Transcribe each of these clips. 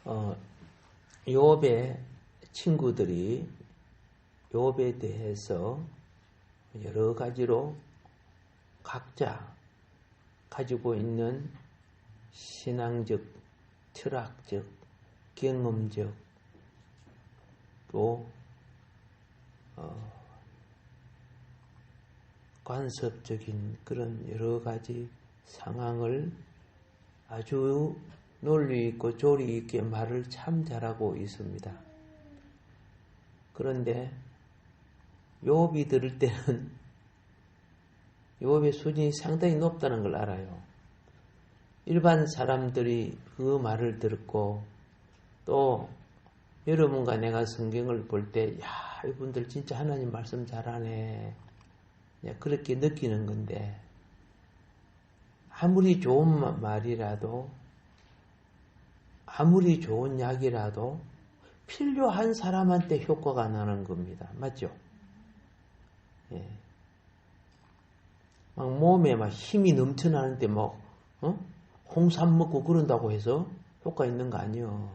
욥의 친구들이 욥에 대해서 여러 가지로 각자 가지고 있는 신앙적, 철학적, 경험적, 또 관습적인 그런 여러 가지 상황을 아주 논리 있고 조리 있게 말을 참 잘하고 있습니다. 그런데 욥이 들을 때는 욥의 수준이 상당히 높다는 걸 알아요. 일반 사람들이 그 말을 듣고 또 여러분과 내가 성경을 볼 때 야, 이분들 진짜 하나님 말씀 잘하네, 그렇게 느끼는 건데, 아무리 좋은 말이라도 아무리 좋은 약이라도 필요한 사람한테 효과가 나는 겁니다. 맞죠? 예. 막 몸에 막 힘이 넘쳐나는데 막 홍삼 먹고 그런다고 해서 효과 있는 거 아니요.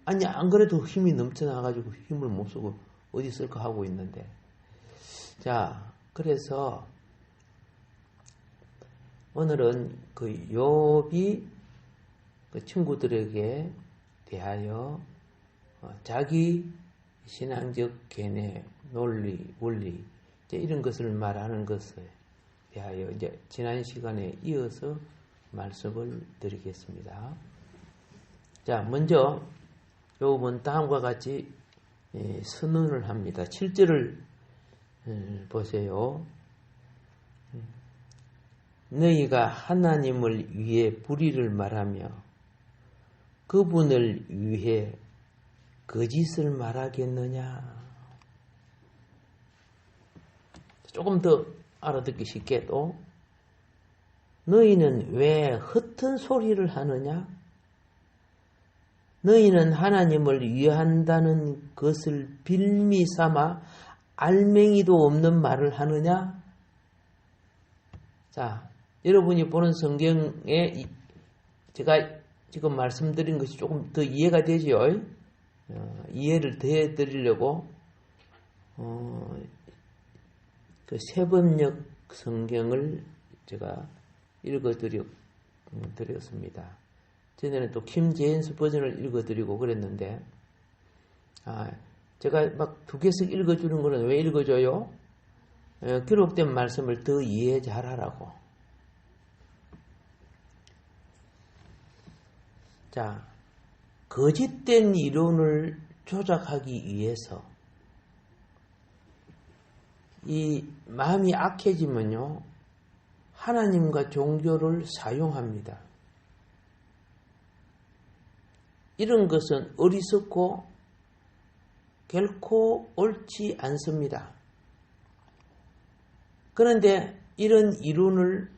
아니 안 그래도 힘이 넘쳐나가지고 힘을 못 쓰고 어디 쓸까 하고 있는데. 자, 그래서 오늘은 그 욥이 그 친구들에게 대하여 자기 신앙적 견해, 논리, 원리 이런 것을 말하는 것에 대하여 이제 지난 시간에 이어서 말씀을 드리겠습니다. 자, 먼저 욥은 다음과 같이 선언을 합니다. 7절을 보세요. 너희가 하나님을 위해 불의를 말하며 그분을 위해 거짓을 말하겠느냐. 조금 더 알아듣기 쉽게 또 너희는 왜 헛된 소리를 하느냐? 너희는 하나님을 위한다는 것을 빌미 삼아 알맹이도 없는 말을 하느냐? 자, 여러분이 보는 성경에 제가 지금 말씀드린 것이 조금 더 이해가 되죠? 이해를 더 해드리려고 그 세번역 성경을 제가 읽어드렸습니다. 전에는 또 킴 제임스 버전을 읽어드리고 그랬는데, 제가 막 두 개씩 읽어주는 거는 왜 읽어줘요? 기록된 말씀을 더 이해 잘하라고. 자, 거짓된 이론을 조작하기 위해서 이 마음이 악해지면요, 하나님과 종교를 사용합니다. 이런 것은 어리석고 결코 옳지 않습니다. 그런데 이런 이론을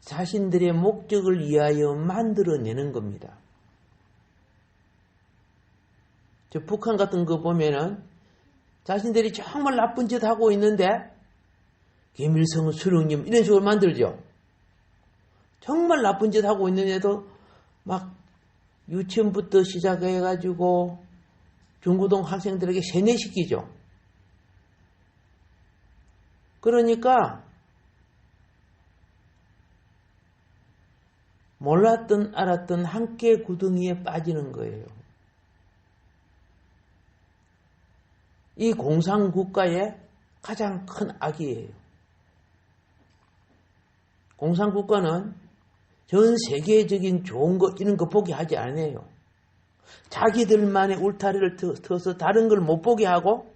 자신들의 목적을 위하여 만들어내는 겁니다. 저 북한 같은 거 보면은 자신들이 정말 나쁜 짓 하고 있는데 김일성 수령님 이런 식으로 만들죠. 정말 나쁜 짓 하고 있는데도 막 유치원부터 시작해가지고 중고등 학생들에게 세뇌시키죠. 그러니까 몰랐던 알았던 함께 구덩이에 빠지는 거예요. 이 공산국가의 가장 큰 악이에요. 공산국가는 전 세계적인 좋은 거 이런 거 보게 하지 않아요. 자기들만의 울타리를 터서 다른 걸 못 보게 하고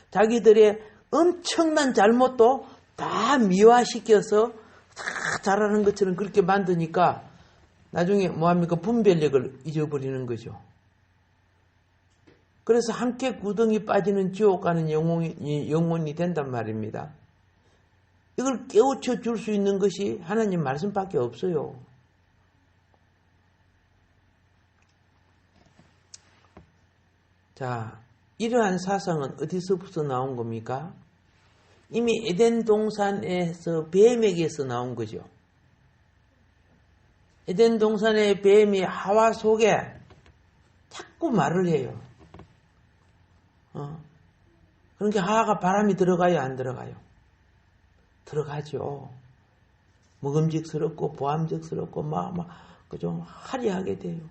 자기들의 엄청난 잘못도 다 미화시켜서 다 잘하는 것처럼 그렇게 만드니까 나중에 뭐합니까? 분별력을 잊어버리는 거죠. 그래서 함께 구덩이 빠지는 지옥 가는 영혼이 된단 말입니다. 이걸 깨우쳐 줄 수 있는 것이 하나님 말씀밖에 없어요. 자, 이러한 사상은 어디서부터 나온 겁니까? 이미 에덴 동산에서 뱀에게서 나온 거죠. 에덴 동산의 뱀이 하와 속에 자꾸 말을 해요. 그러니까 하와가 바람이 들어가요, 안 들어가요? 들어가죠. 먹음직스럽고 보암직스럽고 그죠? 화려하게 돼요.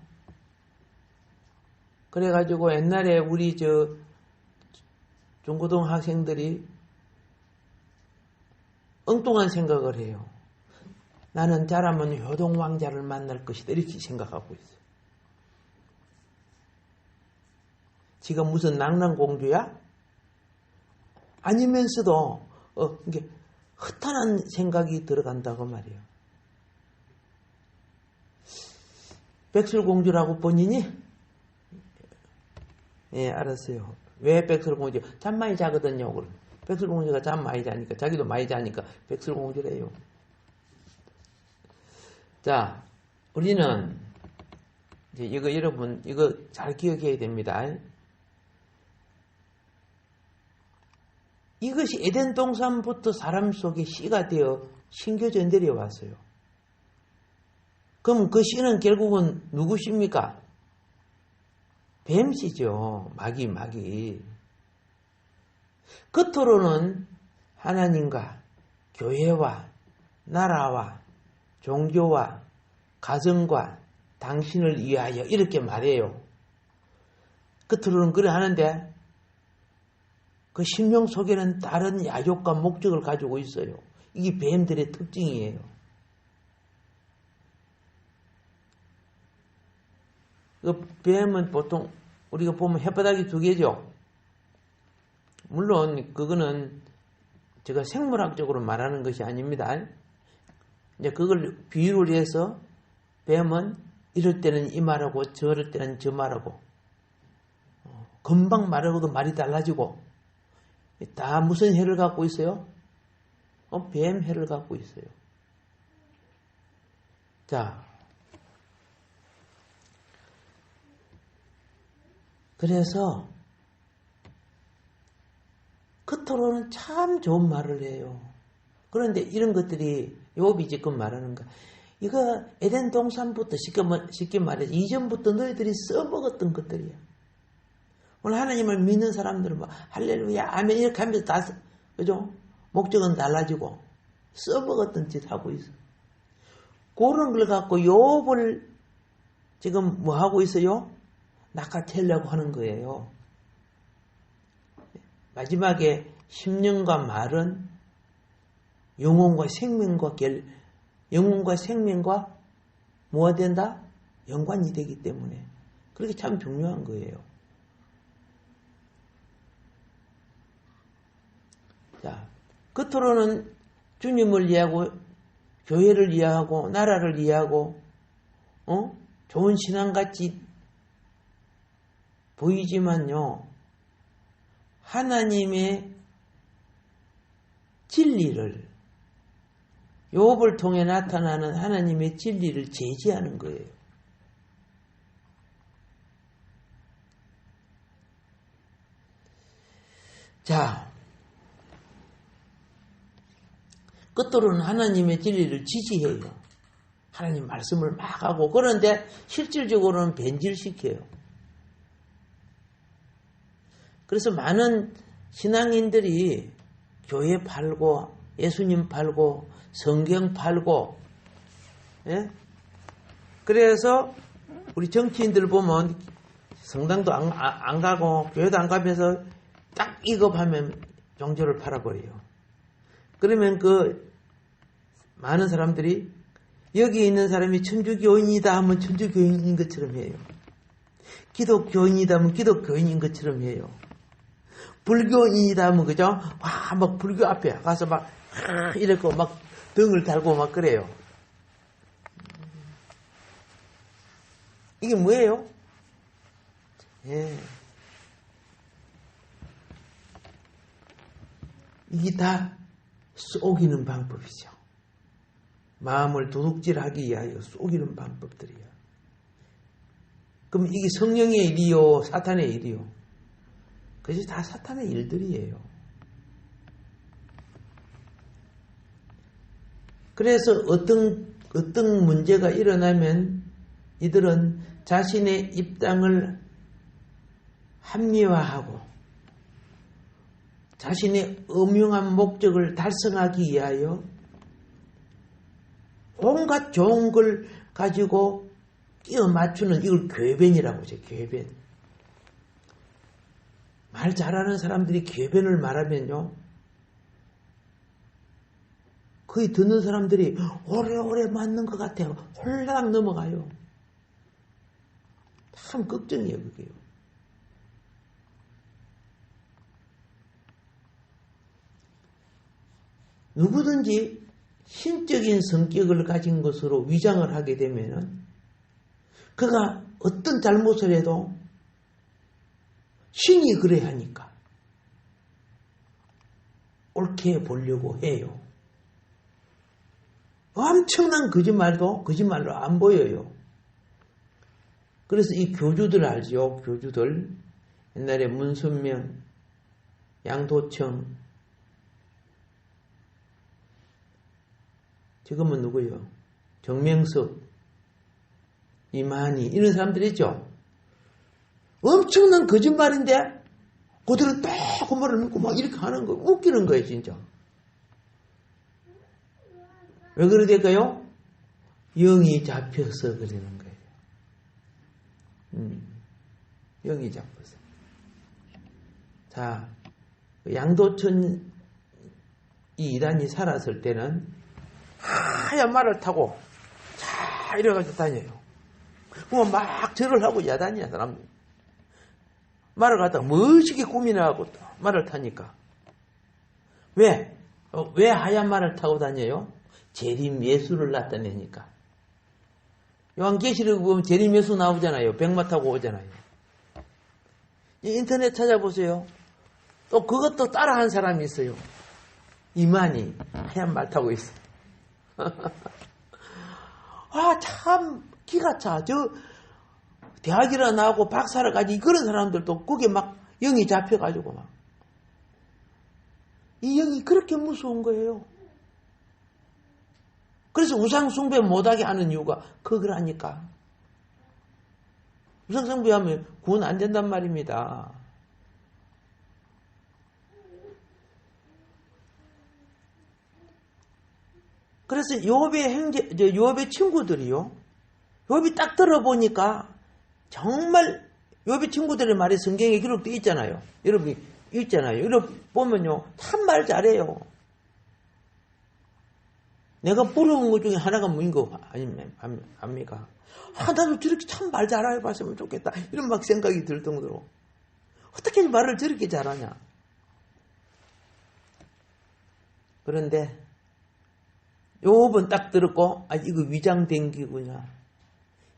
그래가지고 옛날에 우리 중고등 학생들이 엉뚱한 생각을 해요. 나는 자라면 효동왕자를 만날 것이다. 이렇게 생각하고 있어요. 지가 무슨 낭랑공주야? 아니면서도 이게 허탄한 생각이 들어간다고 말이에요. 백설공주라고 본인이? 예, 알았어요. 왜 백설공주? 잠 많이 자거든요. 백설공주가 잠 많이 자니까, 자기도 많이 자니까 백설공주래요. 자, 우리는 이제 이거 여러분 이거 잘 기억해야 됩니다. 이것이 에덴 동산부터 사람 속에 씨가 되어 심겨져 내려왔어요. 그럼 그 씨는 결국은 누구 씨입니까? 뱀씨죠. 마귀. 겉으로는 하나님과 교회와 나라와 종교와 가정과 당신을 위하여 이렇게 말해요. 겉으로는 그래 하는데 그 심령 속에는 다른 야욕과 목적을 가지고 있어요. 이게 뱀들의 특징이에요. 그 뱀은 보통 우리가 보면 혓바닥이 2개죠. 물론 그거는 제가 생물학적으로 말하는 것이 아닙니다. 이제 그걸 비유를 해서 뱀은 이럴 때는 이 말하고 저럴 때는 저 말하고 금방 말하고도 말이 달라지고 다 무슨 혀를 갖고 있어요? 뱀 혀를 갖고 있어요. 자, 그래서 겉으로는 참 좋은 말을 해요. 그런데 이런 것들이 욥이 지금 말하는 거, 이거 에덴 동산부터 쉽게 말해서 이전부터 너희들이 써먹었던 것들이야. 오늘 하나님을 믿는 사람들은 할렐루야 아멘 이렇게 하면서 다 그죠? 목적은 달라지고 써먹었던 짓 하고 있어. 그런 걸 갖고 욥을 지금 뭐 하고 있어요? 낚아채려고 하는 거예요. 마지막에 심령과 말은 영혼과 생명과 뭐가 된다? 연관이 되기 때문에 그렇게 참 중요한 거예요. 자, 겉으로는 주님을 이해하고 교회를 이해하고 나라를 이해하고 좋은 신앙같이 보이지만요. 하나님의 진리를 욥을 통해 나타나는 하나님의 진리를 제지하는 거예요. 자, 끝으로는 하나님의 진리를 지지해요. 하나님 말씀을 막 하고 그런데 실질적으로는 변질시켜요. 그래서 많은 신앙인들이 교회 팔고 예수님 팔고 성경 팔고 예? 그래서 우리 정치인들 보면 성당도 안 가고 교회도 안 가면서 딱 이겁하면 종교를 팔아버려요. 그러면 그 많은 사람들이 여기 있는 사람이 천주교인이다 하면 천주교인인 것처럼 해요. 기독교인이다 하면 기독교인인 것처럼 해요. 불교인이다 하면 그죠? 와, 막 불교 앞에 가서 막 이렇게 막 등을 달고 막 그래요. 이게 뭐예요? 예. 이게 다 속이는 방법이죠. 마음을 도둑질하기 위하여 속이는 방법들이야. 그럼 이게 성령의 일이요, 사탄의 일이요. 그것이 다 사탄의 일들이에요. 그래서 어떤 어떤 문제가 일어나면 이들은 자신의 입당을 합리화하고 자신의 음흉한 목적을 달성하기 위하여 온갖 좋은 걸 가지고 끼워 맞추는 이걸 궤변이라고 하죠. 궤변. 말 잘하는 사람들이 궤변을 말하면요, 거의 듣는 사람들이 오래오래 맞는 것 같아요. 홀랑 넘어가요. 참 걱정이에요, 그게요. 누구든지 신적인 성격을 가진 것으로 위장을 하게 되면은 그가 어떤 잘못을 해도 신이 그래야 하니까 옳게 보려고 해요. 엄청난 거짓말도 거짓말로 안 보여요. 그래서 이 교주들 알죠? 교주들. 옛날에 문선명, 양도청, 지금은 누구요? 정명석, 이만희 이런 사람들 있죠? 엄청난 거짓말인데 그들은 딱 그 말을 믿고 막 이렇게 하는 거 웃기는 거예요, 진짜. 왜 그래 될까요? 영이 잡혀서 그러는 거예요. 영이 잡혀서. 자, 양도천 이 이단이 살았을 때는 하얀 말을 타고 자 이래가지고 다녀요. 그러면 막 절을 하고 야단이야, 사람들. 말을 갖다가 멋지게 꾸미나가고 말을 타니까. 왜? 왜 하얀 말을 타고 다녀요? 재림 예수를 나타내니까. 요한계시록 보면 재림 예수 나오잖아요. 백마 타고 오잖아요. 인터넷 찾아보세요. 또 그것도 따라한 사람이 있어요. 이만희 하얀 말 타고 있어. 아, 참 기가 차. 저 대학이라 나오고 박사를 가지고 그런 사람들도 그게 막 영이 잡혀가지고 막. 이 영이 그렇게 무서운 거예요. 그래서 우상숭배 못하게 하는 이유가 그거라니까. 우상숭배하면 구원 안 된단 말입니다. 그래서 욥의 친구들이요. 욥이 딱 들어보니까 정말 욥의 친구들의 말이 성경에 기록되어 있잖아요. 여러분이 있잖아요. 여러분 보면요, 참 말 잘해요. 내가 부러운 것 중에 하나가 뭐인 거 압니까? 나도 저렇게 참 말 잘해 봤으면 좋겠다. 이런 막 생각이 들 정도로. 어떻게 말을 저렇게 잘하냐. 그런데 욥은 딱 들었고, 아, 이거 위장된 거구나.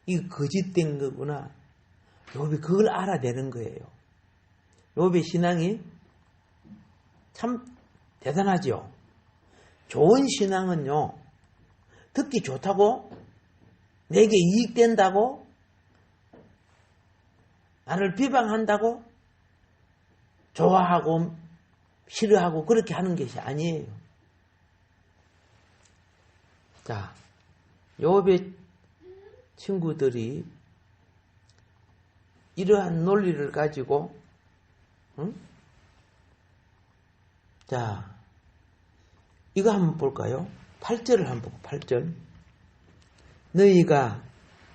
이거 거짓된 거구나. 욥이 그걸 알아내는 거예요. 욥의 신앙이 참 대단하죠. 좋은 신앙은요, 듣기 좋다고, 내게 이익된다고, 나를 비방한다고, 좋아하고, 싫어하고, 그렇게 하는 것이 아니에요. 자, 욥의 친구들이 이러한 논리를 가지고, 자, 이거 한번 볼까요? 8절을 한번 보고, 8절. 너희가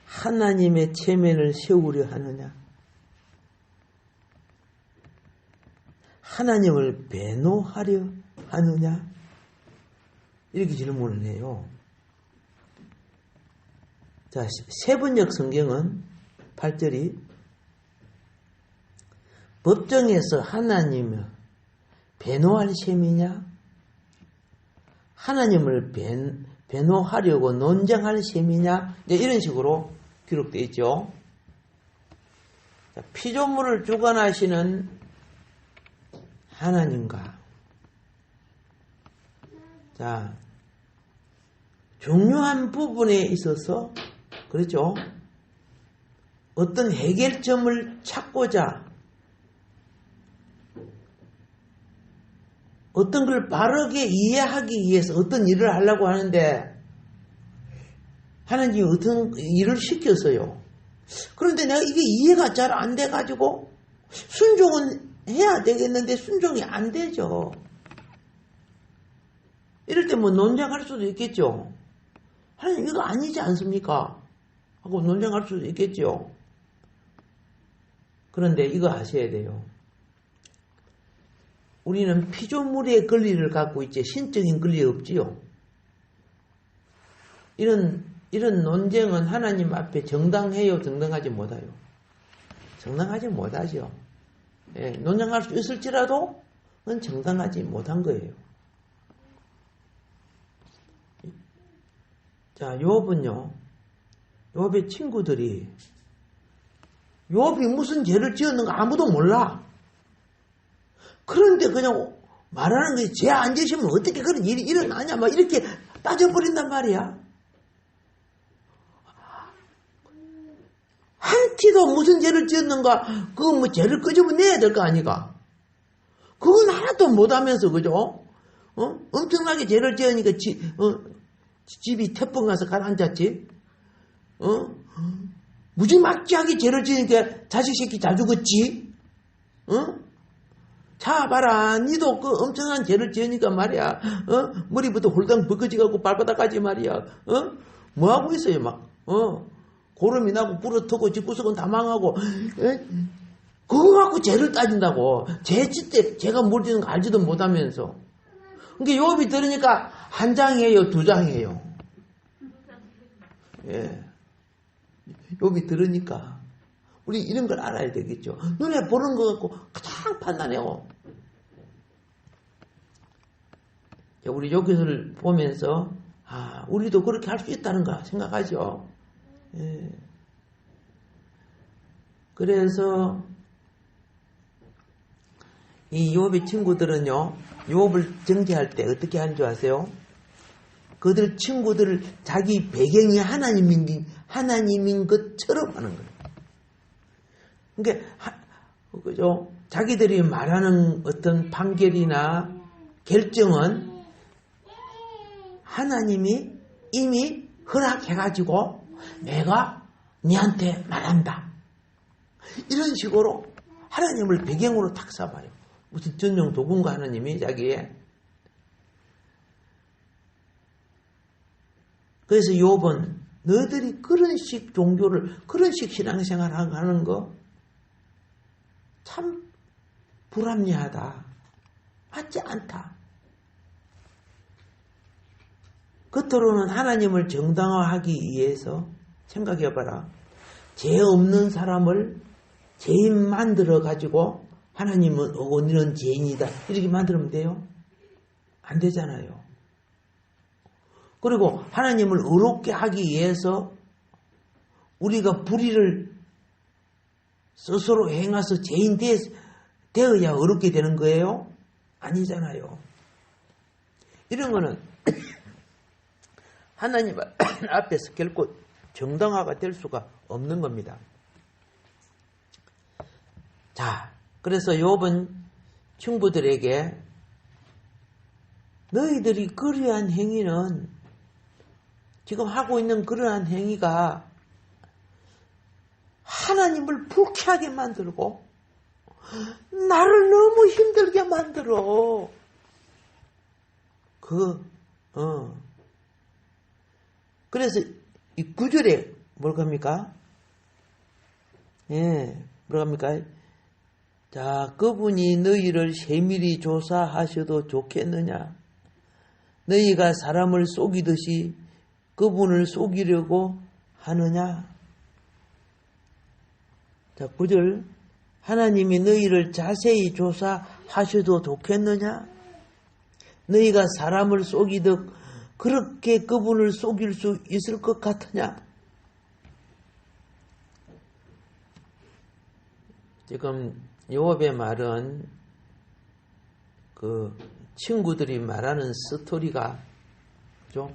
하나님의 체면을 세우려 하느냐? 하나님을 배노하려 하느냐? 이렇게 질문을 해요. 자, 세번역 성경은 8절이 법정에서 하나님을 배노할 셈이냐? 하나님을 배노하려고 논쟁할 셈이냐? 이런 식으로 기록되어 있죠. 자, 피조물을 주관하시는 하나님과, 자, 중요한 부분에 있어서, 그렇죠? 어떤 해결점을 찾고자 어떤 걸 바르게 이해하기 위해서 어떤 일을 하려고 하는데 하나님이 어떤 일을 시켰어요. 그런데 내가 이게 이해가 잘 안 돼가지고 순종은 해야 되겠는데 순종이 안 되죠. 이럴 때 뭐 논쟁할 수도 있겠죠. 하나님 이거 아니지 않습니까? 하고 논쟁할 수도 있겠죠. 그런데 이거 아셔야 돼요. 우리는 피조물의 권리를 갖고 있지 신적인 권리 없지요. 이런 논쟁은 하나님 앞에 정당해요, 정당하지 못해요? 정당하지 못하죠. 예, 논쟁할 수 있을지라도 그건 정당하지 못한 거예요. 자, 욥은요, 욥의 친구들이 욥이 무슨 죄를 지었는가 아무도 몰라. 그런데 그냥 말하는 게 죄 안 지으시면 어떻게 그런 일이 일어나냐 막 이렇게 따져버린단 말이야. 한 티도 무슨 죄를 지었는가 그거 뭐 죄를 끄집어내야 될 거 아니가. 그건 하나도 못하면서 그죠? 엄청나게 죄를 지으니까 집이 태풍 가서 가라앉았지. 무지막지하게 죄를 지으니까 자식 새끼 다 죽었지. 자 봐라, 니도 그 엄청난 죄를 지으니까 말이야. 머리부터 홀당 벗겨지갖고 발바닥까지 말이야. 뭐 하고 있어요 막. 고름이 나고 불어 터고 집구석은 다 망하고. 그거 갖고 죄를 따진다고. 죄 짓때 죄가 뭘 지는 거 알지도 못하면서. 그러니까 욥이 들으니까 한 장이에요, 두 장이에요. 예. 욥이 들으니까 우리 이런 걸 알아야 되겠죠. 눈에 보는 거 갖고 가장 판단해요. 우리 여기서를 보면서 우리도 그렇게 할 수 있다는가 생각하죠. 예. 그래서 이 욥의 친구들은요, 욥을 정죄할 때 어떻게 하는 줄 아세요? 그들 친구들을 자기 배경이 하나님인 것처럼 하는 거예요. 그러니까 그죠? 자기들이 말하는 어떤 판결이나 결정은 하나님이 이미 허락해가지고 내가 니한테 말한다. 이런 식으로 하나님을 배경으로 탁 삼아요. 무슨 전용 도구인가 하나님이 자기의. 그래서 욥은 너희들이 그런 식 종교를, 그런 식 신앙생활 하는 거 참 불합리하다. 맞지 않다. 겉으로는 하나님을 정당화하기 위해서 생각해봐라. 죄 없는 사람을 죄인 만들어 가지고 하나님은 너는 죄인이다 이렇게 만들면 돼요? 안 되잖아요. 그리고 하나님을 의롭게 하기 위해서 우리가 불의를 스스로 행해서 죄인 되어야 의롭게 되는 거예요? 아니잖아요. 이런 거는 하나님 앞에서 결코 정당화가 될 수가 없는 겁니다. 자, 그래서 욥은 친구들에게 너희들이 그러한 행위는, 지금 하고 있는 그러한 행위가 하나님을 불쾌하게 만들고 나를 너무 힘들게 만들어. 그래서 이 9절에 뭘까입니까? 예, 뭐랍니까? 자, 그분이 너희를 세밀히 조사하셔도 좋겠느냐? 너희가 사람을 속이듯이 그분을 속이려고 하느냐? 자, 9절. 하나님이 너희를 자세히 조사하셔도 좋겠느냐? 너희가 사람을 속이듯 그렇게 그분을 속일 수 있을 것 같으냐? 지금 욥의 말은 그 친구들이 말하는 스토리가, 그죠?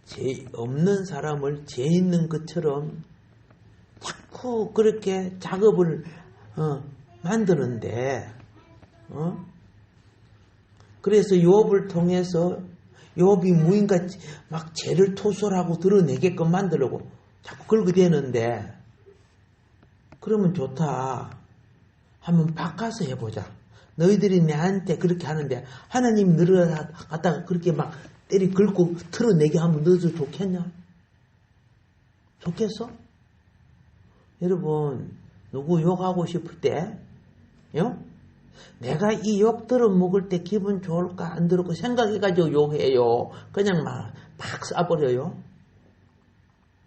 죄 없는 사람을 죄 있는 것처럼 자꾸 그렇게 작업을 만드는데, 그래서 욥을 통해서 욥이 무인가 막 죄를 토설하고 드러내게끔 만들려고 자꾸 긁어대는데, 그러면 좋다. 한번 바꿔서 해보자. 너희들이 내한테 그렇게 하는데 하나님 너를 갖다가 그렇게 막 때리 긁고 털어내게 하면 너도 좋겠냐? 좋겠어? 여러분, 누구 욕하고 싶을 때, 내가 이 욕 들어먹을 때 기분 좋을까 안 들을까 생각해가지고 욕해요. 그냥 막 쏴버려요.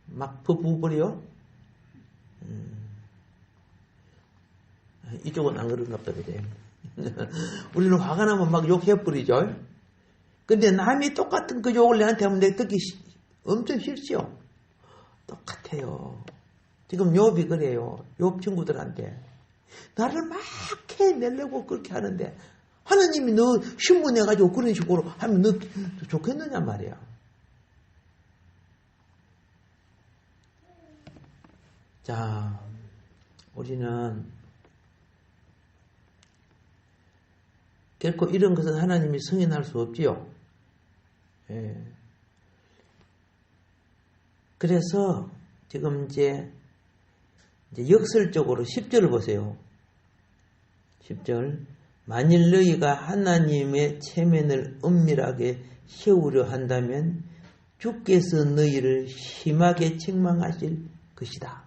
막 부어버려요. 이쪽은 안 그런가 보다, 그래. 우리는 화가 나면 막 욕해버리죠. 근데 남이 똑같은 그 욕을 내한테 하면 내가 듣기 엄청 싫죠. 똑같아요. 지금 욥이 그래요. 욥 친구들한테. 나를 막 해내려고 그렇게 하는데, 하나님이 너 신문해가지고 그런 식으로 하면 너 좋겠느냐 말이야. 자, 우리는 결코 이런 것은 하나님이 승인할 수 없지요. 예. 그래서 지금 이제 역설적으로 10절을 보세요. 10절. 만일 너희가 하나님의 체면을 은밀하게 세우려 한다면 주께서 너희를 심하게 책망하실 것이다.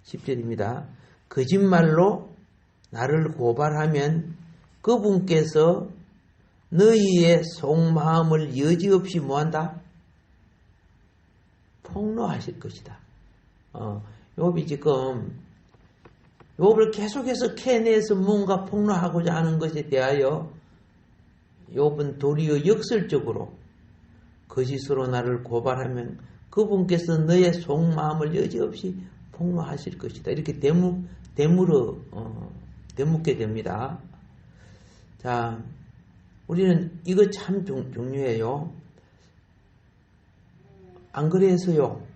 10절입니다. 거짓말로 나를 고발하면 그분께서 너희의 속마음을 여지없이 뭐한다? 폭로하실 것이다. 욥이 지금 욥을 계속해서 캐내서 뭔가 폭로하고자 하는 것에 대하여 욥은 도리어 역설적으로 거짓으로 나를 고발하면 그분께서 너의 속마음을 여지없이 폭로하실 것이다. 이렇게 되묻게 됩니다. 자, 우리는 이거 참 중요해요. 안 그래서요.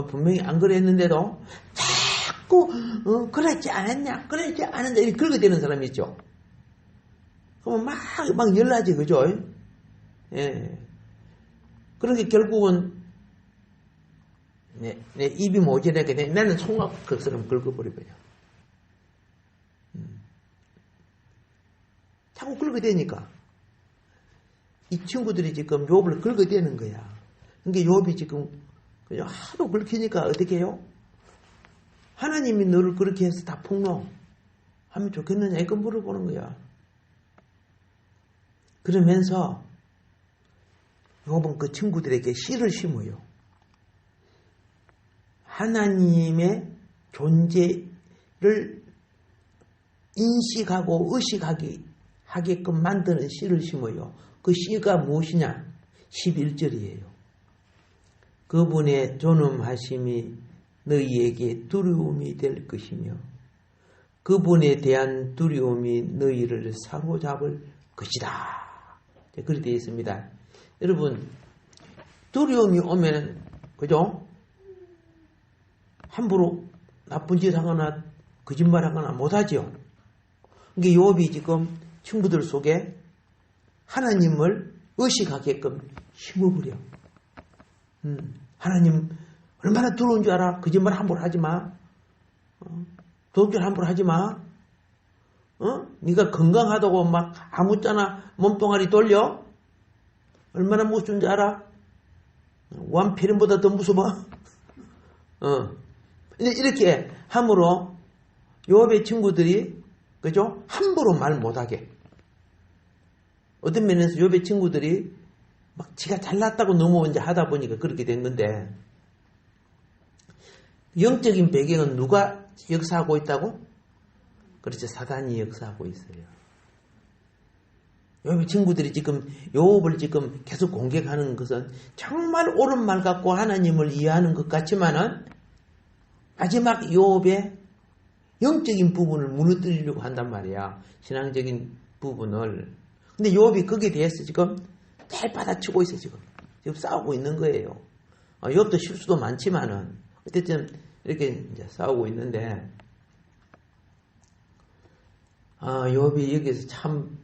분명히 안 그랬는데도 자꾸 그랬지 않았냐, 그랬지 않았냐 이렇게 긁어대는 사람이 있죠. 그러면 막 열나지, 그죠? 예. 그런 게 결국은 내 입이 모자라게 나는 송악 그 사람 긁어버리고요. 자꾸 긁어대니까 이 친구들이 지금 욥을 긁어대는 거야. 그러니까 욥이 지금 그냥 하도 긁히니까 어떻게 해요? 하나님이 너를 그렇게 해서 다 폭로하면 좋겠느냐 이거 물어보는 거야. 그러면서 욥은 그 친구들에게 씨를 심어요. 하나님의 존재를 인식하고 의식하게끔 만드는 씨를 심어요. 그 씨가 무엇이냐? 11절이에요. 그분의 존엄하심이 너희에게 두려움이 될 것이며 그분에 대한 두려움이 너희를 사로잡을 것이다. 그렇게 되어 있습니다. 여러분, 두려움이 오면, 그죠? 함부로 나쁜 짓 하거나 거짓말 하거나 못하죠. 그러니까 욥이 지금 친구들 속에 하나님을 의식하게끔 심어버려. 하나님 얼마나 두려운 줄 알아? 거짓말 함부로 하지 마. 도둑질 함부로 하지 마. 네가 건강하다고 막 아무짝나 몸뚱아리 돌려? 얼마나 무서운 줄 알아? 완패륜보다 더 무서워. 이렇게 함으로 욥의 친구들이, 그죠? 함부로 말 못하게. 어떤 면에서 욥의 친구들이 막 지가 잘났다고 너무 이제 하다 보니까 그렇게 된 건데, 영적인 배경은 누가 역사하고 있다고? 그렇죠. 사단이 역사하고 있어요. 욥의 친구들이 지금 욥을 지금 계속 공격하는 것은 정말 옳은 말 같고 하나님을 이해하는 것 같지만은 마지막 욥의 영적인 부분을 무너뜨리려고 한단 말이야. 신앙적인 부분을. 근데 욥이 거기에 대해서 지금 잘 받아치고 있어. 지금 싸우고 있는 거예요. 욥도 실수도 많지만은 어쨌든 이렇게 이제 싸우고 있는데, 욥이 여기서 참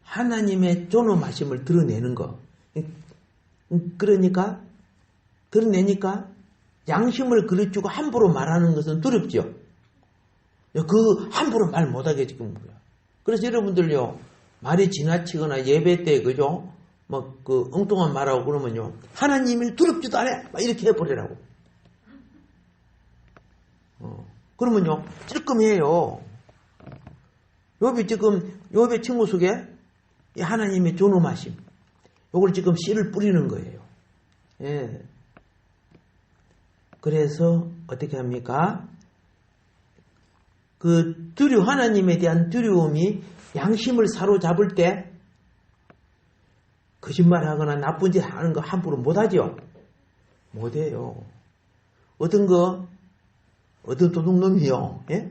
하나님의 존엄하심을 드러내는 거, 그러니까 드러내니까 양심을 그려주고 함부로 말하는 것은 두렵죠. 그 함부로 말 못하게 지금 거야. 그래서 여러분들요, 말이 지나치거나 예배 때 그죠? 막 그 엉뚱한 말하고 그러면요, 하나님을 두렵지도 않아 막 이렇게 해버리라고. 그러면요 찔끔해요. 욥이 지금 욥의 친구 속에 이 하나님의 존엄하심, 요걸 지금 씨를 뿌리는 거예요. 예. 그래서 어떻게 합니까? 그 하나님에 대한 두려움이 양심을 사로잡을 때 거짓말하거나 나쁜 짓 하는 거 함부로 못하죠. 못해요. 어떤 도둑놈이요. 예?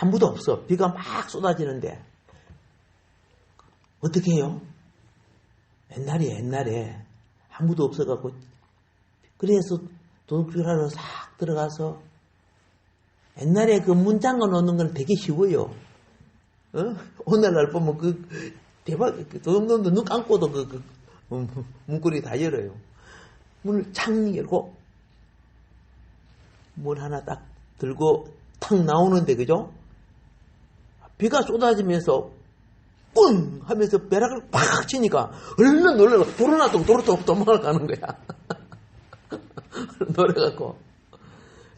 아무도 없어. 비가 막 쏟아지는데 어떻게 해요? 옛날에 아무도 없어갖고 그래서 도둑질하러 싹 들어가서 옛날에 그 문 잠궈 놓는 건 되게 쉬워요. 오늘날 보면 대박, 도둑놈도 눈 감고도 문고리 다 열어요. 문을 착 열고 물 하나 딱 들고 탁 나오는데 그죠? 비가 쏟아지면서 뿡 하면서 벼락을 팍 치니까 얼른 놀래고 도로 도망가는 거야. 놀래갖고.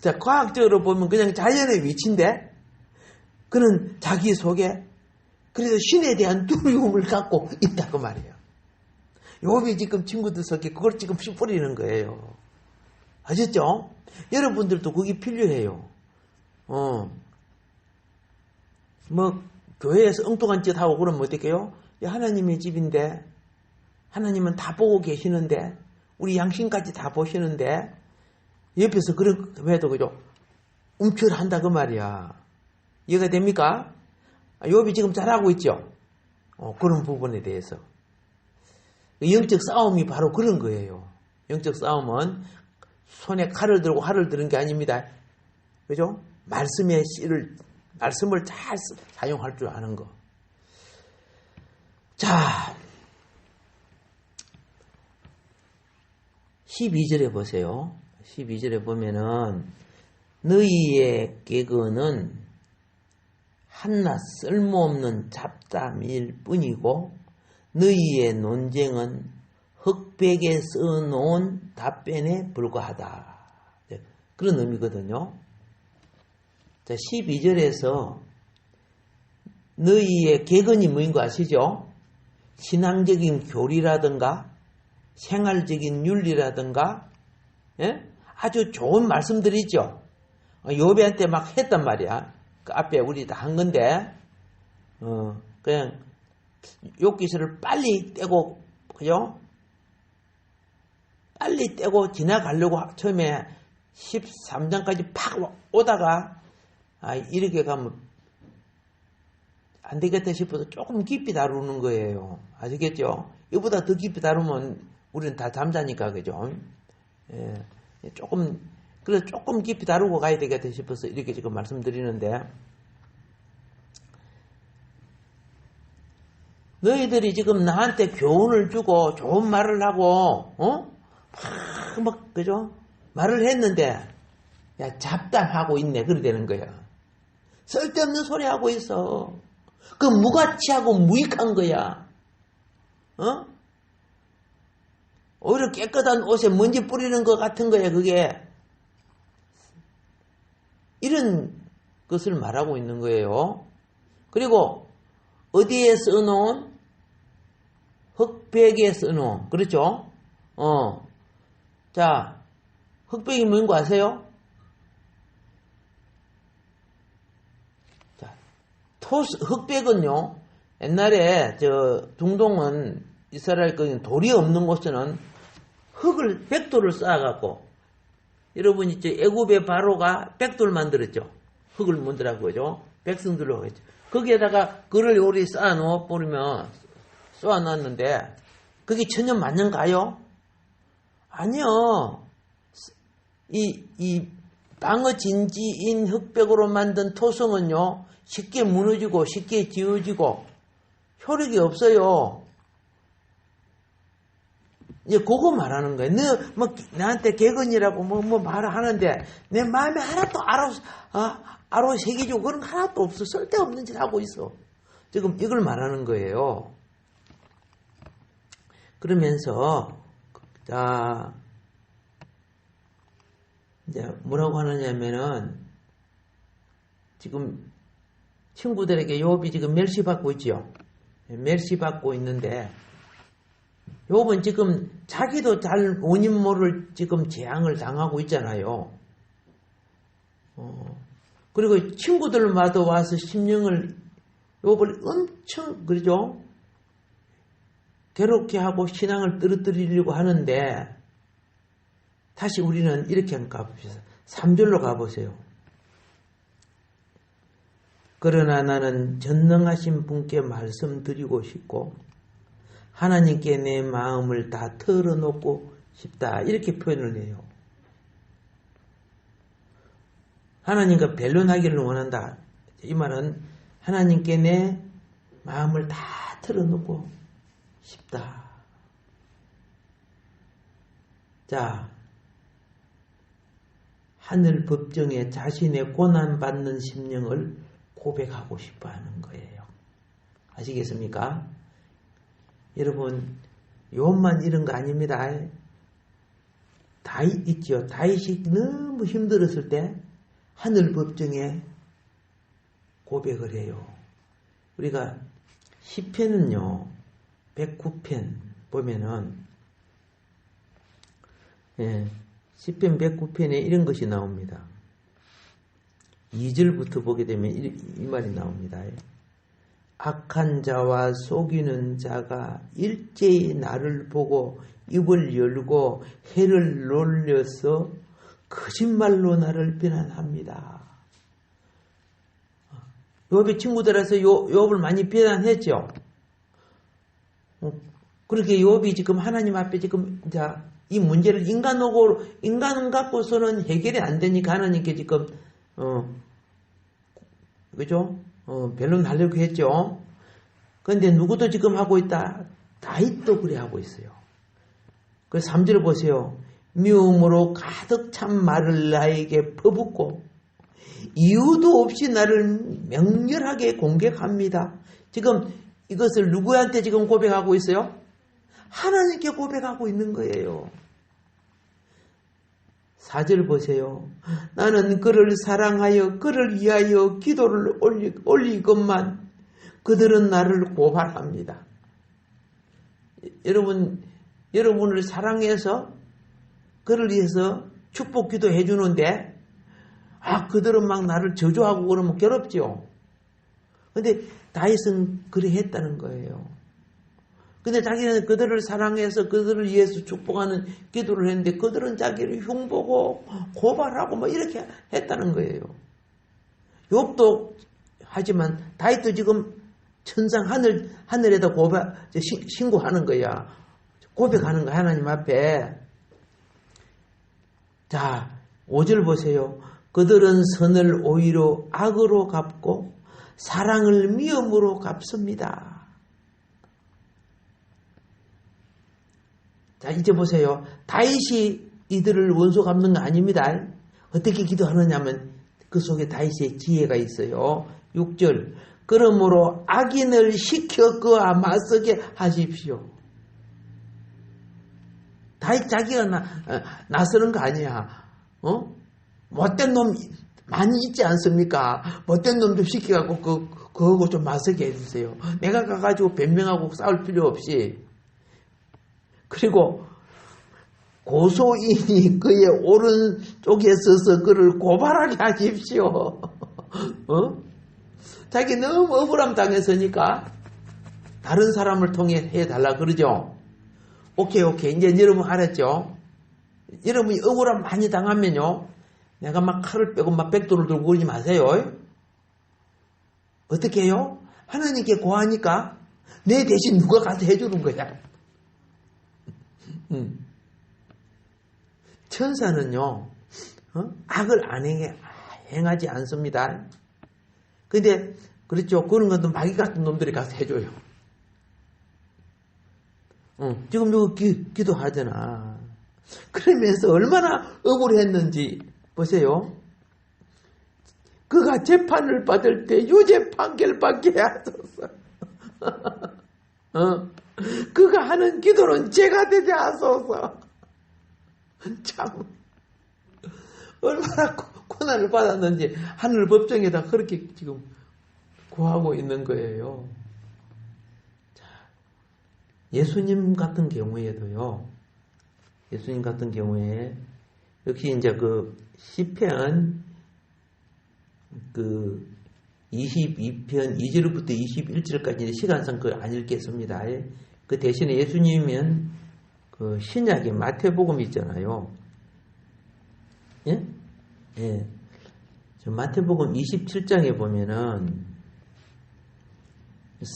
자, 과학적으로 보면 그냥 자연의 위치인데 그는 자기 속에 그래서 신에 대한 두려움을 갖고 있다고 말이에요. 욥이 지금 친구들 속에 그걸 지금 뿌리는 거예요. 아셨죠? 여러분들도 그게 필요해요. 교회에서 엉뚱한 짓 하고 그러면 어떡해요? 하나님의 집인데, 하나님은 다 보고 계시는데, 우리 양심까지 다 보시는데, 옆에서 그런 회도 그죠? 움츠한다 그 말이야. 이해가 됩니까? 욥이 지금 잘하고 있죠? 그런 부분에 대해서. 영적 싸움이 바로 그런 거예요. 영적 싸움은 손에 칼을 들고 활을 드는 게 아닙니다. 그죠? 말씀을 잘 사용할 줄 아는 거. 자, 12절에 보세요. 12절에 보면은 너희의 개그는 한낱 쓸모없는 잡담일 뿐이고 너희의 논쟁은 흑백에 써놓은 답변에 불과하다. 그런 의미거든요. 자, 12절에서 너희의 개근이 뭐인 거 아시죠? 신앙적인 교리라든가 생활적인 윤리라든가, 예? 아주 좋은 말씀들이죠. 욥한테 막 했단 말이야. 그 앞에 우리 다 한 건데 그냥 욥기서를 빨리 떼고, 그죠? 빨리 떼고 지나가려고 처음에 13장까지 팍 오다가 이렇게 가면 안 되겠다 싶어서 조금 깊이 다루는 거예요. 아시겠죠? 이보다 더 깊이 다루면 우리는 다 잠자니까, 그죠? 예, 그래서 조금 깊이 다루고 가야 되겠다 싶어서 이렇게 지금 말씀드리는데, 너희들이 지금 나한테 교훈을 주고 좋은 말을 하고, 막, 그죠? 말을 했는데, 야, 잡담하고 있네. 그래 되는 거야. 쓸데없는 소리 하고 있어. 그 무가치하고 무익한 거야. 오히려 깨끗한 옷에 먼지 뿌리는 것 같은 거야, 그게. 이런 것을 말하고 있는 거예요. 그리고 어디에 써놓은? 흑백에 써놓은. 그렇죠? 자, 흑백이 뭔 거 아세요? 자, 흑백은요, 옛날에 중동은 이스라엘 돌이 없는 곳에는 백돌을 쌓아갖고, 여러분 이제 애굽의 바로가 백돌 만들었죠. 흙을 만들라고 그죠? 백성들로 하겠죠. 거기에다가 그를 요리 쌓아놓아 버리면 쏘아놨는데 그게 천년 만년 가요? 아니요. 이 방어 진지인 흑백으로 만든 토성은요, 쉽게 무너지고 쉽게 지어지고 효력이 없어요. 이제 그거 말하는 거예요. 너 뭐 나한테 개근이라고 뭐 말을 하는데 내 마음에 하나도 아로 새기지고 그런 거 하나도 없어. 쓸데없는 짓 하고 있어. 지금 이걸 말하는 거예요. 그러면서 자 이제 뭐라고 하느냐면은 지금 친구들에게 욥이 지금 멸시받고 있지요. 멸시받고 있는데 욥은 지금 자기도 잘 원인 모를 지금 재앙을 당하고 있잖아요. 그리고 친구들마다 와서 심령을 욥을 엄청 그러죠. 괴롭게 하고 신앙을 떨어뜨리려고 하는데 다시 우리는 이렇게 한번 가봅시다. 3절로 가보세요. 그러나 나는 전능하신 분께 말씀드리고 싶고 하나님께 내 마음을 다 털어놓고 싶다. 이렇게 표현을 해요. 하나님과 변론하기를 원한다. 이 말은 하나님께 내 마음을 다 털어놓고 싶다. 자, 하늘 법정에 자신의 고난받는 심령을 고백하고 싶어 하는 거예요. 아시겠습니까? 여러분, 욥만 이런 거 아닙니다. 다윗 있죠. 다윗이 너무 힘들었을 때 하늘 법정에 고백을 해요. 우리가 시편은요, 109편 보면은 시편 109편에 이런 것이 나옵니다. 2절부터 보게 되면 이 말이 나옵니다. 악한 자와 속이는 자가 일제히 나를 보고 입을 열고 해를 놀려서 거짓말로 나를 비난합니다. 욥의 친구들에서 욥을 많이 비난했죠. 그렇게 욥이 지금 하나님 앞에 지금 이 문제를 인간 갖고서는 해결이 안 되니까 하나님께 지금 그죠? 변론하려고 했죠. 그런데 누구도 지금 하고 있다. 다윗도 그래 하고 있어요. 그래서 3절 보세요. 미움으로 가득 찬 말을 나에게 퍼붓고 이유도 없이 나를 맹렬하게 공격합니다. 지금 이것을 누구한테 지금 고백하고 있어요? 하나님께 고백하고 있는 거예요. 4절 보세요. 나는 그를 사랑하여 그를 위하여 기도를 올리건만 그들은 나를 고발합니다. 여러분을 사랑해서 그를 위해서 축복 기도해 주는데 그들은 막 나를 저주하고 그러면 괴롭죠. 근데 다윗은 그래 했다는 거예요. 근데 자기는 그들을 사랑해서 그들을 위해서 축복하는 기도를 했는데 그들은 자기를 흉보고 고발하고 뭐 이렇게 했다는 거예요. 욥도 하지만 다윗도 지금 천상 하늘에다 신고하는 거야. 고백하는 거야, 하나님 앞에. 자, 5절 보세요. 그들은 선을 오히려 악으로 갚고 사랑을 미움으로 갚습니다. 자, 이제 보세요. 다윗이 이들을 원수 갚는 거 아닙니다. 어떻게 기도하느냐면 그 속에 다윗의 지혜가 있어요. 6절. 그러므로 악인을 시켜 그와 맞서게 하십시오. 다윗 자기가 나서는 거 아니야. 못된 놈 많이 있지 않습니까? 못된 놈 좀 시켜갖고 그거 좀 맞서게 해주세요. 내가 가가지고 변명하고 싸울 필요 없이. 그리고 고소인이 그의 오른쪽에 서서 그를 고발하게 하십시오. 자기 너무 억울함 당했으니까 다른 사람을 통해 해달라 그러죠. 오케이. 이제 여러분 알았죠? 여러분이 억울함 많이 당하면요. 내가 막 칼을 빼고 막 백도를 들고 그러지 마세요. 어떻게 해요? 하나님께 고하니까 내 대신 누가 가서 해주는 거야. 천사는요, 악을 안 행하지 않습니다. 근데, 그렇죠. 그런 것도 마귀 같은 놈들이 가서 해줘요. 지금 누구 기도하잖아. 그러면서 얼마나 억울했는지 보세요. 그가 재판을 받을 때 유죄 판결받게 하소서. 그가 하는 기도는 죄가 되게 하소서. 참 얼마나 고난을 받았는지 하늘 법정에다 그렇게 지금 구하고 있는 거예요. 자, 예수님 같은 경우에도요. 예수님 같은 경우에 역시 이제 그 시편 그 22편 2절부터 21절까지 시간상 그 안 읽겠습니다. 그 대신에 예수님은 그 신약의 마태복음 있잖아요. 예? 예. 저 마태복음 27장에 보면은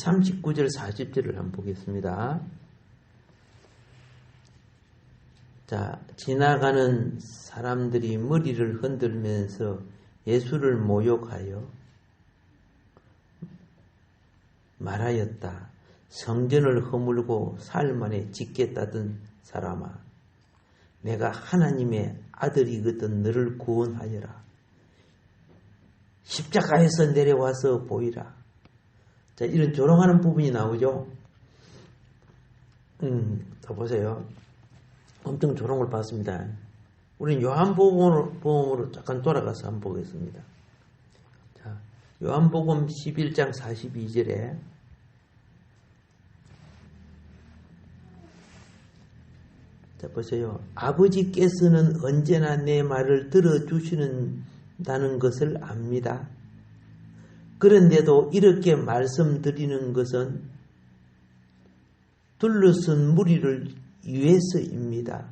39절 40절을 한번 보겠습니다. 자, 지나가는 사람들이 머리를 흔들면서 예수를 모욕하여 말하였다. 성전을 허물고 사흘 만에 짓겠다던 사람아, 내가 하나님의 아들이거든 너를 구원하여라. 십자가에서 내려와서 보이라. 자, 이런 조롱하는 부분이 나오죠. 더 보세요. 엄청 조롱을 받습니다. 우리는 요한복음으로 잠깐 돌아가서 한번 보겠습니다. 자, 요한복음 11장 42절에 자, 보세요. 아버지께서는 언제나 내 말을 들어주시는다는 것을 압니다. 그런데도 이렇게 말씀드리는 것은 둘러쓴 무리를 위해서입니다.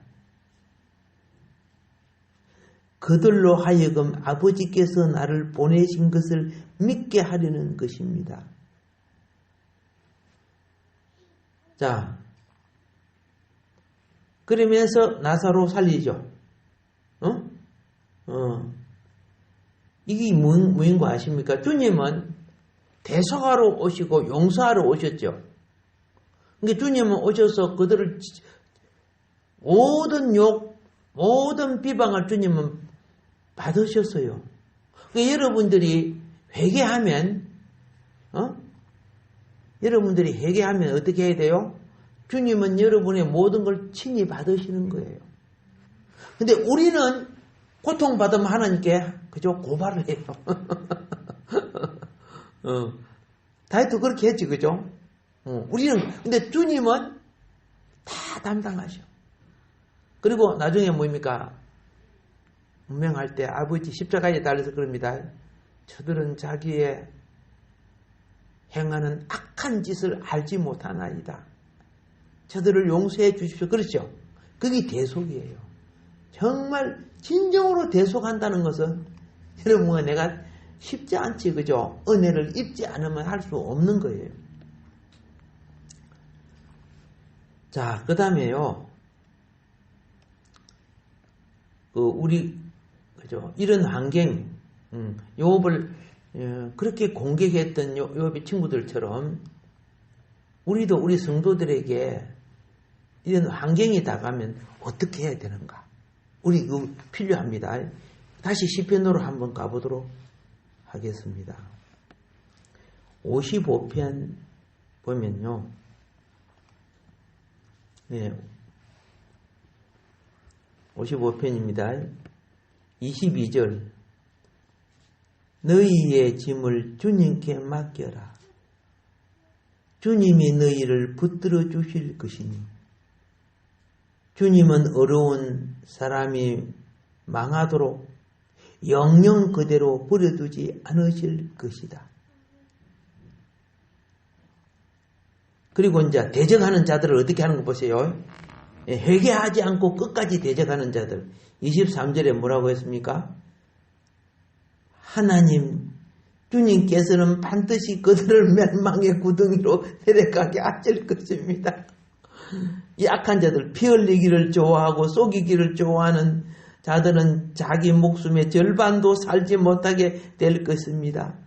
그들로 하여금 아버지께서 나를 보내신 것을 믿게 하려는 것입니다. 자, 그러면서 나사로 살리죠. 이게 뭐인 거 아십니까? 주님은 대속하러 오시고 용서하러 오셨죠. 그러니까 주님은 오셔서 그들을 모든 욕, 모든 비방을 주님은 받으셨어요. 그러니까 여러분들이 회개하면, 여러분들이 회개하면 어떻게 해야 돼요? 주님은 여러분의 모든 걸 친히 받으시는 거예요. 근데 우리는 고통받으면 하나님께 그저 고발을 해요. 다윗도 그렇게 했지, 그죠? 우리는, 근데 주님은 다 담당하셔. 그리고 나중에 뭐입니까? 운명할 때 아버지 십자가에 달려서 그럽니다. 저들은 자기의 행하는 악한 짓을 알지 못하나이다. 저들을 용서해 주십시오. 그렇죠? 그게 대속이에요. 정말 진정으로 대속한다는 것은 여러분 내가 쉽지 않지, 그죠? 은혜를 입지 않으면 할 수 없는 거예요. 자, 그 다음에요. 그죠? 이런 환경, 욥을 그렇게 공격했던 욥의 친구들처럼 우리도 우리 성도들에게 이런 환경이 다가면 어떻게 해야 되는가? 우리 이거 필요합니다. 다시 시편으로 한번 가보도록 하겠습니다. 55편 보면요. 네. 55편입니다. 22절. 너희의 짐을 주님께 맡겨라. 주님이 너희를 붙들어 주실 것이니 주님은 어려운 사람이 망하도록 영영 그대로 버려두지 않으실 것이다. 그리고 이제 대적하는 자들을 어떻게 하는 거 보세요. 회개하지 않고 끝까지 대적하는 자들. 23절에 뭐라고 했습니까? 하나님, 주님께서는 반드시 그들을 멸망의 구덩이로 데려가게 하실 것입니다. 이 악한 자들, 피 흘리기를 좋아하고 속이기를 좋아하는 자들은 자기 목숨의 절반도 살지 못하게 될 것입니다.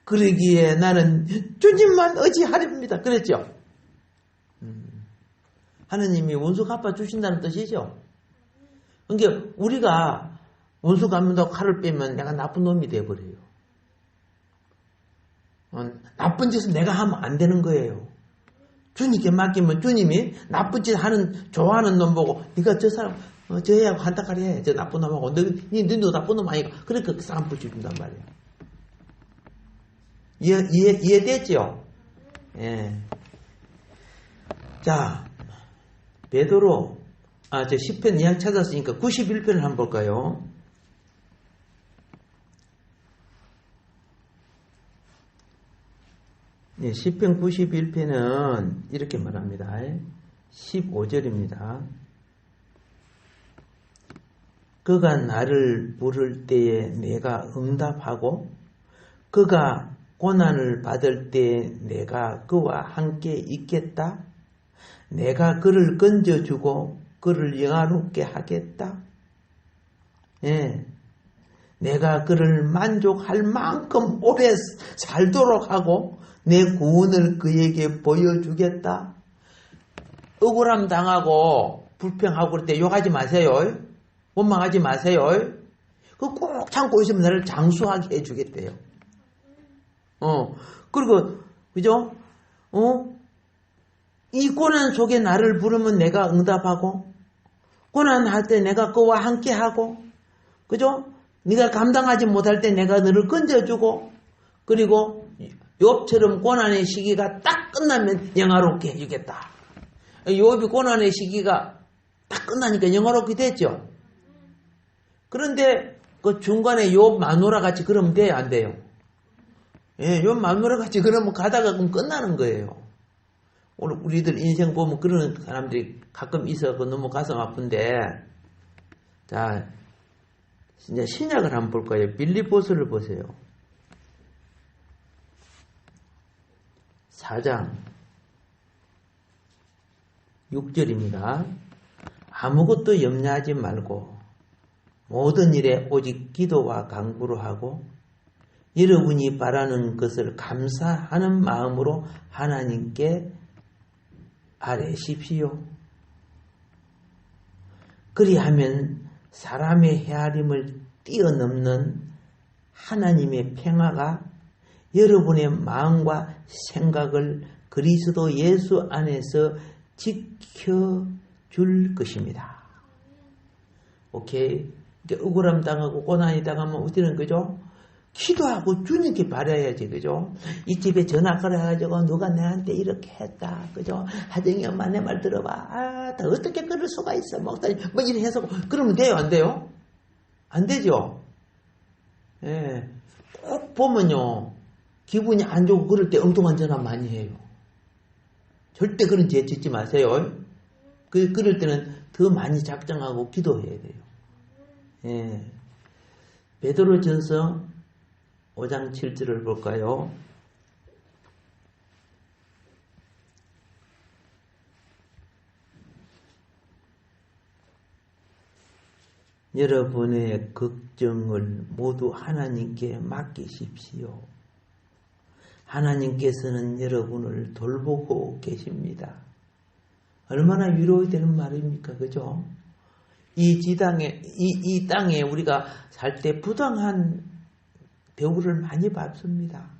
그러기에 나는 주님만 의지하렵니다. 그랬죠? 하느님이 원수 갚아 주신다는 뜻이죠. 그러니까 우리가 원수 갚는다고 칼을 빼면 내가 나쁜 놈이 돼버려요. 나쁜 짓을 내가 하면 안 되는 거예요. 주님께 맡기면 주님이 나쁜 짓 하는 좋아하는 놈 보고 네가 저 사람 저 애하고 한타까리 해. 저 나쁜 놈하고 너도 나쁜 놈 아니까 그러니까 그 사람 붙여준단 말이에요. 이해됐죠? 예. 자, 베드로 저 시편 2장 찾았으니까 91편을 한번 볼까요? 네, 시편 91편은 이렇게 말합니다. 15절입니다. 그가 나를 부를 때에 내가 응답하고 그가 고난을 받을 때에 내가 그와 함께 있겠다. 내가 그를 건져주고 그를 영화롭게 하겠다. 예. 내가 그를 만족할 만큼 오래 살도록 하고 내 구원을 그에게 보여주겠다. 억울함 당하고 불평하고 그럴 때 욕하지 마세요. 원망하지 마세요. 그거 꼭 참고 있으면 나를 장수하게 해주겠대요. 그리고 그죠? 이 고난 속에 나를 부르면 내가 응답하고 고난할 때 내가 그와 함께하고 그죠? 네가 감당하지 못할 때 내가 너를 건져주고 그리고 욥처럼 고난의 시기가 딱 끝나면 영화롭게 해주겠다. 욥이 고난의 시기가 딱 끝나니까 영화롭게 됐죠. 그런데 그 중간에 욥 마누라 같이 그러면 돼요? 안 돼요? 예, 욥 마누라 같이 그러면 가다가 그럼 끝나는 거예요. 오늘 우리들 인생 보면 그런 사람들이 가끔 있어. 너무 가슴 아픈데. 자, 이제 신약을 한번 볼 거예요. 빌립보서를 보세요. 4장 6절입니다. 아무것도 염려하지 말고 모든 일에 오직 기도와 간구로 하고 여러분이 바라는 것을 감사하는 마음으로 하나님께 아뢰십시오. 그리하면 사람의 헤아림을 뛰어넘는 하나님의 평화가 여러분의 마음과 생각을 그리스도 예수 안에서 지켜줄 것입니다. 오케이. 이렇게 억울함 당하고 고난이 당하면 어디는 그죠? 기도하고 주님께 바라야지, 그죠? 이 집에 전화 걸어가지고 누가 내한테 이렇게 했다, 그죠? 하정이 엄마 내 말 들어봐. 다 어떻게 그럴 수가 있어? 목사님, 뭐 이래 해서 그러면 돼요, 안 돼요? 안 되죠? 예. 꼭 보면요, 기분이 안 좋고 그럴 때 엉뚱한 전화 많이 해요. 절대 그런 죄 짓지 마세요. 그럴 때는 더 많이 작정하고 기도해야 돼요. 예. 베드로전서 5장 7절을 볼까요? 여러분의 걱정을 모두 하나님께 맡기십시오. 하나님께서는 여러분을 돌보고 계십니다. 얼마나 위로가 되는 말입니까? 그죠? 이 땅에 우리가 살 때 부당한 대우를 많이 받습니다.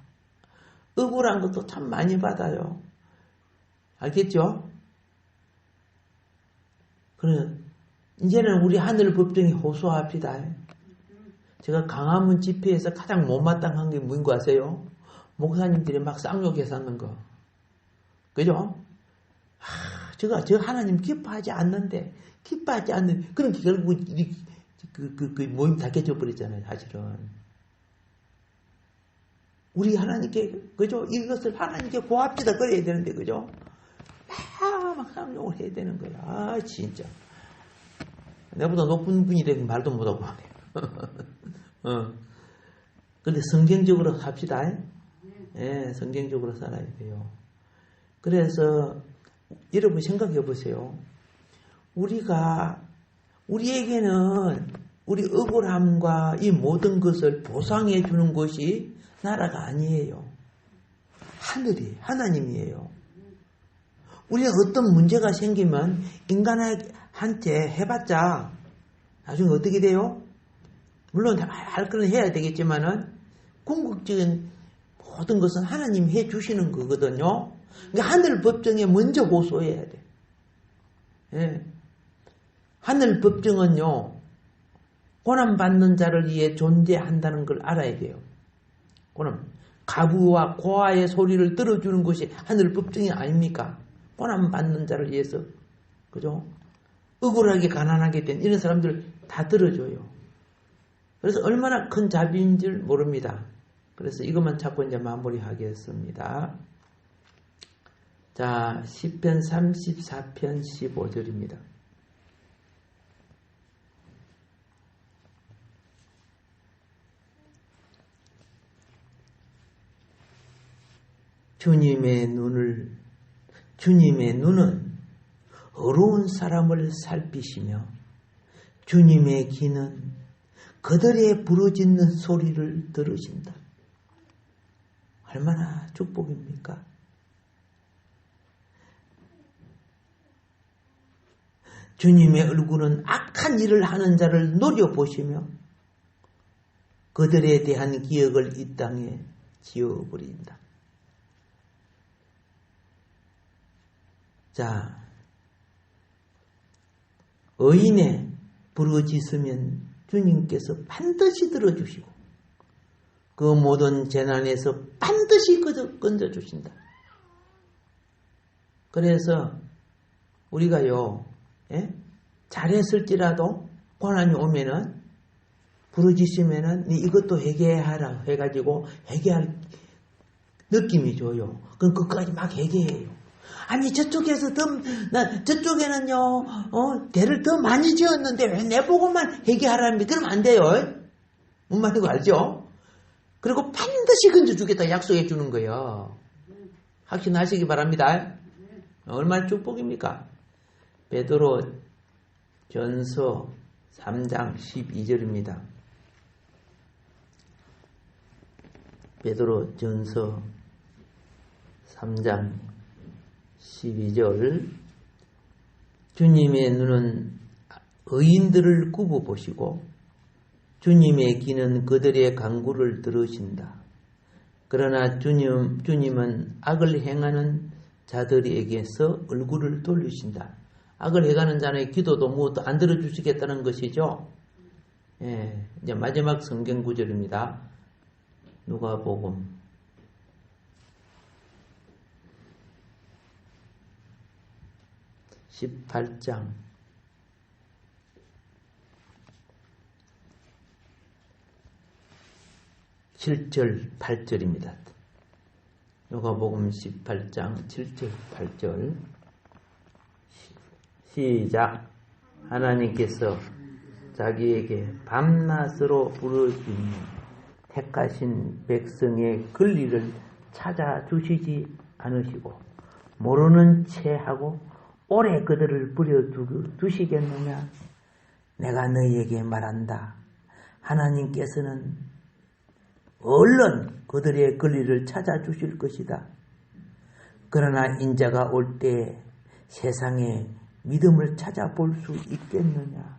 억울한 것도 참 많이 받아요. 알겠죠? 그래, 이제는 우리 하늘 법정에 호소합시다. 제가 강화문 집회에서 가장 못마땅한 게 뭔지 아세요? 목사님들이 막 쌍욕해서 하는 거. 그죠? 저 하나님 기뻐하지 않는데, 그러니까 결국 그 모임 다 깨져버렸잖아요, 사실은. 우리 하나님께, 그죠? 이것을 하나님께 고합시다. 그래야 되는데, 그죠? 막 쌍욕을 해야 되는 거야. 진짜. 내보다 높은 분이 되면 말도 못하고 하네요. 근데 성경적으로 삽시다. 예, 성경적으로 살아야 돼요. 그래서 여러분 생각해 보세요. 우리에게는 우리 억울함과 이 모든 것을 보상해 주는 것이 나라가 아니에요. 하늘이 하나님이에요. 우리가 어떤 문제가 생기면 인간한테 해봤자 나중에 어떻게 돼요? 물론 할 거는 해야 되겠지만은 궁극적인 모든 것은 하나님 해주시는 거거든요. 그러니까 하늘 법정에 먼저 호소해야 돼. 예. 하늘 법정은요, 고난받는 자를 위해 존재한다는 걸 알아야 돼요. 가부와 고아의 소리를 들어주는 것이 하늘 법정이 아닙니까? 고난받는 자를 위해서. 그죠? 억울하게 가난하게 된 이런 사람들 다 들어줘요. 그래서 얼마나 큰 자비인 줄 모릅니다. 그래서 이것만 찾고 이제 마무리하겠습니다. 자, 시편 34편 15절입니다. 주님의 눈은 어려운 사람을 살피시며 주님의 귀는 그들의 부르짖는 소리를 들으신다. 얼마나 축복입니까? 주님의 얼굴은 악한 일을 하는 자를 노려보시며 그들에 대한 기억을 이 땅에 지워버린다. 자, 의인의 부르짖으면 주님께서 반드시 들어주시고 그 모든 재난에서 반드시 건져주신다. 그래서 우리가요, 잘했을지라도 고난이 오면은 부르짖으면은 이것도 회개하라 해가지고 회개할 느낌이 줘요. 그럼 그까지 막 회개해요. 아니 저쪽에는요 대를 더 많이 지었는데 왜 내보고만 회개하라는데 그러면 안 돼요. 뭔 말인지 알죠? 그리고 반드시 건져주겠다 약속해 주는 거예요. 확신하시기 바랍니다. 얼마나 축복입니까? 베드로 전서 3장 12절입니다. 베드로 전서 3장 12절 주님의 눈은 의인들을 굽어보시고 주님의 귀는 그들의 간구를 들으신다. 그러나 주님은 악을 행하는 자들에게서 얼굴을 돌리신다. 악을 행하는 자의 기도도 무엇도 안 들어주시겠다는 것이죠. 예, 이제 마지막 성경 구절입니다. 누가복음 18장 7절 8절입니다. 누가복음 18장 7절 8절 시작. 하나님께서 자기에게 밤낮으로 부르시는 택하신 백성의 권리를 찾아주시지 않으시고 모르는 채 하고 오래 그들을 버려두시겠느냐? 내가 너희에게 말한다. 하나님께서는 얼른 그들의 권리를 찾아주실 것이다. 그러나 인자가 올 때 세상에 믿음을 찾아볼 수 있겠느냐?